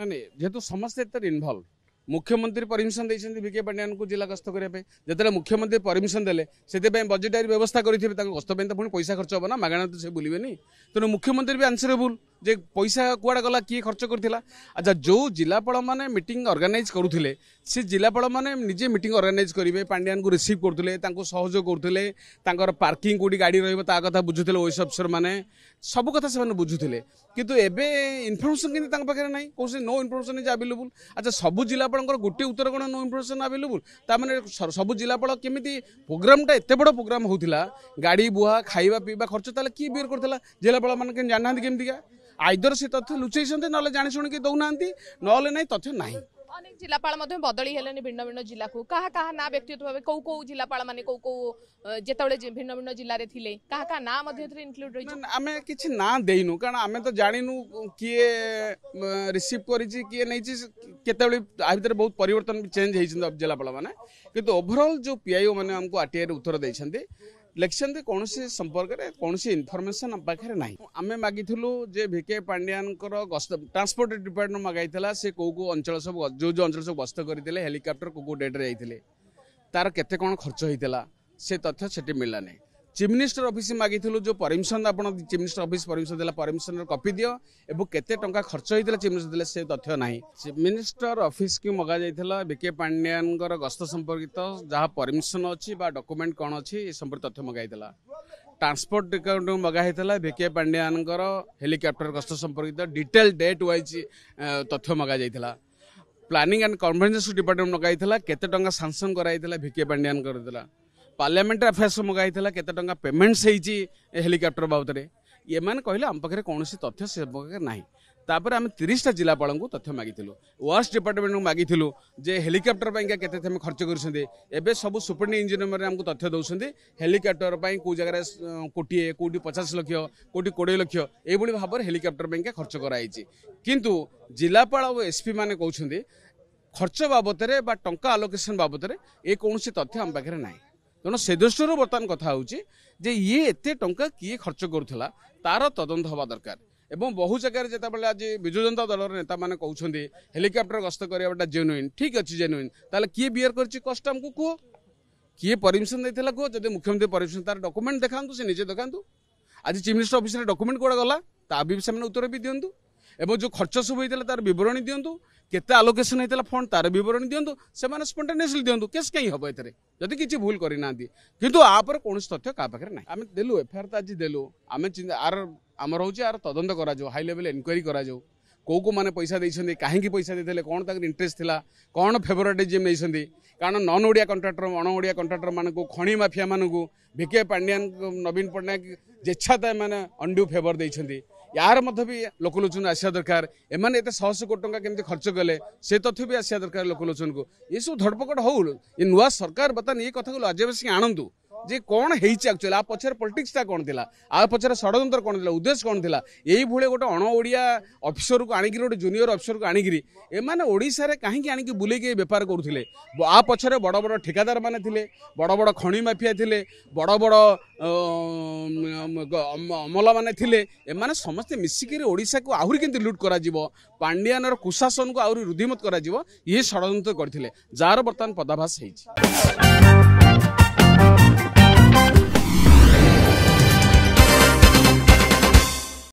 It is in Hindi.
नहीं जेहेतु समस्ते इनवल्व मुख्यमंत्री परमिशन देते विके पांड्यान को जिला गस्त करने जो मुख्यमंत्री परमिशन देले से बजेटारी व्यवस्था करेंगे गस्त पुणी पैसा खर्च हम ना मागणा तो से बुलवेनि तेणु मुख्यमंत्री भी आंसरेबुल जे पैसा कुआडे गला किए खर्च करथिला। अच्छा जो जिलापाल माने मीटिंग ऑर्गेनाइज करुथिले से जिलापाल माने निजे मीटिंग ऑर्गेनाइज करिवे पांड्यान को रिसीव करथिले तांको सहयोग करथिले तांकर पार्किंग कोडी गाड़ी रहइबो ता कथा बुझुथिले ओइस अफसर माने सब कथा से बुझुथिले किंतु एबे इन्फॉर्मेशन किंतु तांक पाखरे नाही कोसे नो इन्फॉर्मेशन इज अवेलेबल। अच्छा सब जिलापालंकर गोटे उत्तर कोन नो इन्फॉर्मेशन अवेलेबल ता माने सब जिलापाल केमिति प्रोग्रामटा एते बड़ प्रोग्राम होथिला गाड़ी बुहा खाइबा पीबा खर्च ताले की बियर करथिला जिलापाल माने के जाननांती केमितिका आइदर से तथ्य लुचई ना जानी शुणी दौना ना तथ्य ना अनेक जिलापाल बदली हेलेनी भिन्न भिन्न जिला को कहा कहा ना व्यक्तिगत भाव कौ कौ जिलापाल माने कौ कौ जेतबेले भिन्न भिन्न जिल्ला रे थिले कहा कहा ना इनक्लूड रही आमे किछि ना देइनु कारण आमे तो जानिनु किए रिसीव करिछि किए नैछि केतबेले आ भीतर बहुत परिवर्तन चेंज हेछि जिलापाल माने किंतु ओवरऑल जो पीआईओ माने हमको आरटीआई रे उत्तर दैछन्ते इलेक्शन दे कौन संपर्क में कौन इनफॉरमेशन हम पाखे ना आम मागिलु जे भिके पांड्यान गस्त ट्रांसपोर्ट डिपार्टमेंट मगाई से कौ कौ अंचल सब जो जो अंचल सब गस्त करते हेलिकॉप्टर कौ डेट जाते तार केते कौन खर्च होता से तथ्य से मिलला नहीं। चीफ मिनिस्टर ऑफिस मागिलु जो परमिशन आप चीफ मिनिस्टर ऑफिस परमिशन देला परमिशन कॉपी दियो एवं केते टंका खर्च होता चीफ मिनिस्टर देले से तथ्य नहीं। चीफ मिनिस्टर ऑफिस की मगा जाइथिला विके पांड्यान गस्त संपर्कित जहाँ परमिशन अच्छी डॉक्यूमेंट कौन अच्छी संपर्क तथ्य मगाइला। ट्रांसपोर्ट डिपार्टमेंट मगा होता विके पांड्यान हेलिकॉप्टर गस्त संपर्कित डिटेल डेट वाइज तथ्य मगा जाइथिला। प्लानिंग एंड कन्वर्जेंस डिपार्टमेंट मगाइला केते टंका सैंक्शन कराइथिला विके पांड्यान करदिला। पार्लियामेंट अफेयर्स मगाइला केते टंका पेमेंट्स होइछि हेलिकॉप्टर बाबद में ये मैंने कहले आम पाखे कौन तथ्य से ना तापर आम 30टा जिलापाल को तथ्य मागिलु वर्क्स डिपार्टमेंट को मागिलु जे हेलिकॉप्टर केते खर्च कर सब सुपरिटेंडेंट इंजीनियर आमको तथ्य दौरान हेलिकॉप्टर कौ जगह कोटी कौटी 50 लाख कौटी 20 लाख ये भाव में हेलिकॉप्टर खर्च कराई किंतु जिलापाल और एसपी माने कहते खर्च बाबद टंका आलोकेशन बाबद ये कौन तथ्य आम पाखे ना तेणु से दृष्टि बर्तमान कथा जे ये एते टंका किए खर्च करुला तार तदंत हवा दरकार एवं बहु जगह जितेबाला आज विजु जनता दल नेता मैंने कहते हेलिकॉप्टर गस्त करवाटा जेन्युइन ठीक अच्छे जेन्युइन ताले किए बियर कर कष्ट आमको कह किए परमिशन देता कह जब मुख्यमंत्री परमिशन तार डॉक्यूमेंट देखा से निजे देखा आज चीफ मिनिस्टर ऑफिस डॉक्यूमेंट कौड़ा गला ता भी से उत्तर भी दिंतु एवं जो खर्च सब होता तार बरणी दिंतु केते आलोकेशन होता फंड तार बरणी दिंतु से स्पॉन्टेनियसली दिंतु केस कहीं हम एथरे जदि किसी भूल करना किंतु आपर कौन तथ्य क्या पाखे ना आम देलु एफआईआर तो आज देलु आम आर आम रोचे आर तदंत करा हाई लेवल इनक्वारी करा कौ को मैंने पैसा देते कहीं पैसा देते कौन तक इंटरेस्ट थिला कौन फेवरेटिज्म नहीं कारण नॉन ओडिया कंट्राक्टर अण ओडिया कंट्राक्टर मान खणी माफिया मानक विके पांड्यान नवीन पट्टनायक जेच्छा मैंने अंड्यू फेवर देते यार मध्य भी लोकलोचन आसा दरकार एमाने एते 100 कोटी टंका केमती खर्च कले से तथ्य भी आसा दरकार लोकलोचन को ये सब धड़पकड़ हो ये नुआ सरकार बर्तमान ये कथा को लज्जाबसी आणंतु जे कौन एक्चुअली आ पछर पॉलिटिक्स ता कौन थिला आ पछर षडयंत्र कौन थिला उद्देश्य कौन थिला यही भले गोटे अण ओडिया ऑफिसर को आनिकी गोटे जूनियर ऑफिसर को आनिकी एमाने ओडिसा रे काहेकि आनिकी बुलेकी बेपार करुथिले आ पछरे बड़ बड़ ठेकेदार माने थिले बड़ बड़ खणी माफिया थिले बड़ बड़ अमला माने थिले एमाने समस्त मिसिकी ओडिसा को आहुरी केंति लूट करा जिवो पांड्यानर कुशासन को आहुरी रुधिमत करा जिवो ये षडयंत्र करथिले जार वर्तमान पर्दाभास हेछि।